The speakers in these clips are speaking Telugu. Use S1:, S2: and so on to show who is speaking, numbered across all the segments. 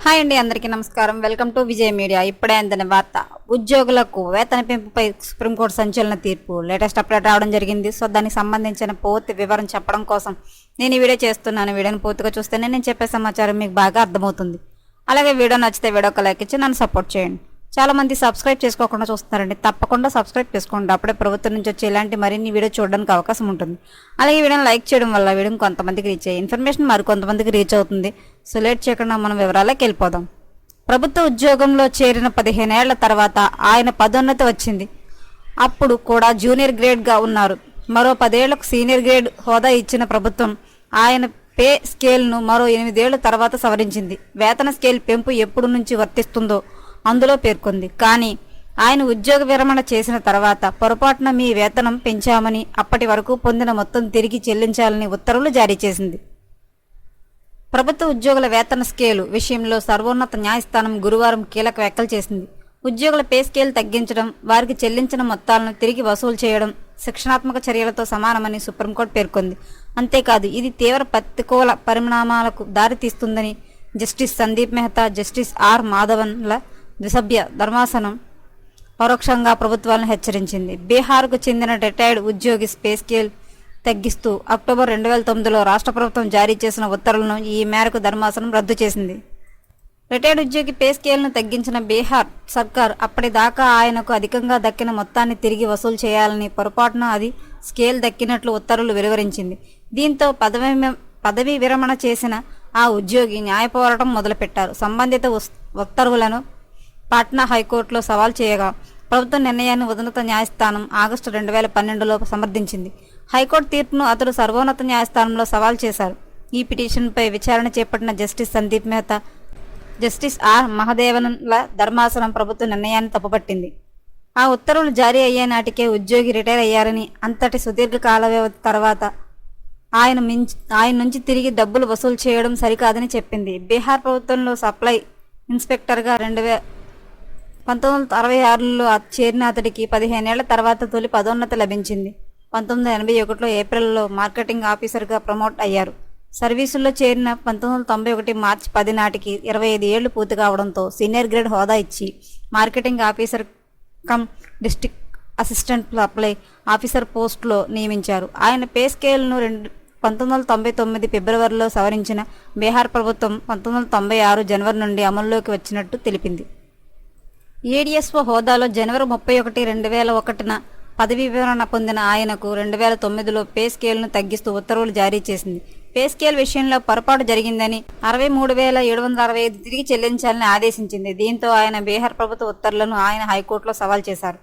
S1: హాయ్ అండి, అందరికీ నమస్కారం. Welcome to Vijay media. ఇప్పుడే అందిన వార్త. ఉద్యోగులకు వేతన పెంపుపై సుప్రీంకోర్టు సంచలన తీర్పు. లేటెస్ట్ అప్డేట్ రావడం జరిగింది. సో దానికి సంబంధించిన పూర్తి వివరం చెప్పడం కోసం నేను ఈ వీడియో చేస్తున్నాను. వీడియోని పూర్తిగా చూస్తేనే నేను చెప్పే సమాచారం మీకు బాగా అర్థమవుతుంది. అలాగే వీడియో నచ్చితే వీడియోకి లైక్ ఇచ్చి నన్ను సపోర్ట్ చేయండి. చాలా మంది సబ్స్క్రైబ్ చేసుకోకుండా చూస్తున్నారండి. తప్పకుండా సబ్స్క్రైబ్ చేసుకోండి. అప్పుడే ప్రభుత్వం నుంచి వచ్చే ఇలాంటి మరిన్ని వీడియో చూడడానికి అవకాశం ఉంటుంది. అలాగే వీడియోని లైక్ చేయడం వల్ల వీడియోని కొంతమందికి రీచ్ అయ్యే ఇన్ఫర్మేషన్ మరికొంతమందికి రీచ్ అవుతుంది. సో లేట్ చేయకుండా మనం వివరాలకు వెళ్ళిపోదాం. ప్రభుత్వ ఉద్యోగంలో చేరిన 15 ఏళ్ల తర్వాత ఆయన పదోన్నతి వచ్చింది. అప్పుడు కూడా జూనియర్ గ్రేడ్గా ఉన్నారు. మరో 10 ఏళ్లకు సీనియర్ గ్రేడ్ హోదా ఇచ్చిన ప్రభుత్వం ఆయన పే స్కేల్ను మరో 8 ఏళ్ల తర్వాత సవరించింది. వేతన స్కేల్ పెంపు ఎప్పుడు నుంచి వర్తిస్తుందో అందులో పేర్కొంది. కానీ ఆయన ఉద్యోగ విరమణ చేసిన తర్వాత పొరపాటున మీ వేతనం పెంచామని, అప్పటి వరకు పొందిన మొత్తం తిరిగి చెల్లించాలని ఉత్తర్వులు జారీ చేసింది. ప్రభుత్వ ఉద్యోగుల వేతన స్కేలు విషయంలో సర్వోన్నత న్యాయస్థానం గురువారం కీలక వ్యాఖ్యలు చేసింది. ఉద్యోగుల పే స్కేల్ తగ్గించడం, వారికి చెల్లించిన మొత్తాలను తిరిగి వసూలు చేయడం శిక్షణాత్మక చర్యలతో సమానమని సుప్రీంకోర్టు పేర్కొంది. అంతేకాదు ఇది తీవ్ర ప్రతికూల పరిణామాలకు దారితీస్తుందని justice Sandeep Mehta, justice R మాధవన్ల ద్విసభ్య ధర్మాసనం పరోక్షంగా ప్రభుత్వాలను హెచ్చరించింది. బీహార్కు చెందిన రిటైర్డ్ ఉద్యోగి పే స్కేల్ తగ్గిస్తూ అక్టోబర్ 2009లో రాష్ట్ర ప్రభుత్వం జారీ చేసిన ఉత్తర్వులను ఈ మేరకు ధర్మాసనం రద్దు చేసింది. రిటైర్డ్ ఉద్యోగి పే స్కేల్ను తగ్గించిన బీహార్ సర్కార్ అప్పటిదాకా ఆయనకు అధికంగా దక్కిన మొత్తాన్ని తిరిగి వసూలు చేయాలని, పొరపాటున అది స్కేల్ దక్కినట్లు ఉత్తర్వులు వెలువరించింది. దీంతో పదవీ విరమణ చేసిన ఆ ఉద్యోగి న్యాయ పోరాటం మొదలుపెట్టారు. సంబంధిత ఉత్తర్వులను పాట్నా హైకోర్టులో సవాల్ చేయగా ప్రభుత్వ నిర్ణయాన్ని ఉన్నత న్యాయస్థానం ఆగస్టు 2012లో సమర్థించింది. హైకోర్టు తీర్పును అతడు సర్వోన్నత న్యాయస్థానంలో సవాల్ చేశారు. ఈ పిటిషన్పై విచారణ చేపట్టిన justice Sandeep Mehta, justice R మహదేవన్ల ధర్మాసనం ప్రభుత్వ నిర్ణయాన్ని తప్పుపట్టింది. ఆ ఉత్తర్వులు జారీ అయ్యే నాటికే ఉద్యోగి రిటైర్ అయ్యారని, అంతటి సుదీర్ఘ కాల వ్యవధి తర్వాత ఆయన నుంచి తిరిగి డబ్బులు వసూలు చేయడం సరికాదని చెప్పింది. బీహార్ ప్రభుత్వంలో సప్లై ఇన్స్పెక్టర్గా 1966లో చేరిన అతడికి 15 ఏళ్ల తర్వాత తొలి పదోన్నతి లభించింది. 1981లో ఏప్రిల్లో మార్కెటింగ్ ఆఫీసర్గా ప్రమోట్ అయ్యారు. సర్వీసుల్లో చేరిన 1991 మార్చి 10 నాటికి 25 ఏళ్లు పూర్తి కావడంతో సీనియర్ గ్రేడ్ హోదా ఇచ్చి marketing officer come district assistant supply officer పోస్టులో నియమించారు. ఆయన పే స్కేల్ను 1999 ఫిబ్రవరిలో సవరించిన బీహార్ ప్రభుత్వం 1996 జనవరి నుండి అమల్లోకి వచ్చినట్టు తెలిపింది. ఏడీఎస్ఓ హోదాలో జనవరి 31, 2001న పదవీ విరమణ పొందిన ఆయనకు 2009లో పే స్కేల్ను తగ్గిస్తూ ఉత్తర్వులు జారీ చేసింది. పే స్కేల్ విషయంలో పొరపాటు జరిగిందని 63,765 తిరిగి చెల్లించాలని ఆదేశించింది. దీంతో ఆయన బీహార్ ప్రభుత్వ ఉత్తర్వులను ఆయన హైకోర్టులో సవాల్ చేశారు.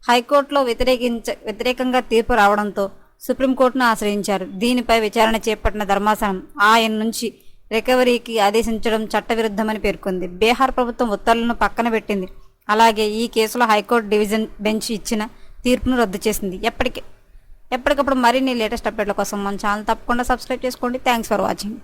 S1: హైకోర్టులో వ్యతిరేకంగా తీర్పు రావడంతో సుప్రీంకోర్టును ఆశ్రయించారు. దీనిపై విచారణ చేపట్టిన ధర్మాసనం ఆయన నుంచి రికవరీకి ఆదేశించడం చట్టవిరుద్ధమని పేర్కొంది. బీహార్ ప్రభుత్వం ఉత్తర్వులను పక్కన పెట్టింది. అలాగే ఈ కేసులో హైకోర్టు డివిజన్ బెంచ్ ఇచ్చిన తీర్పును రద్దు చేసింది. ఎప్పటికప్పుడు మరిన్ని లేటెస్ట్ అప్డేట్ల కోసం మన ఛానల్ తప్పకుండా సబ్స్క్రైబ్ చేసుకోండి. Thanks for watching.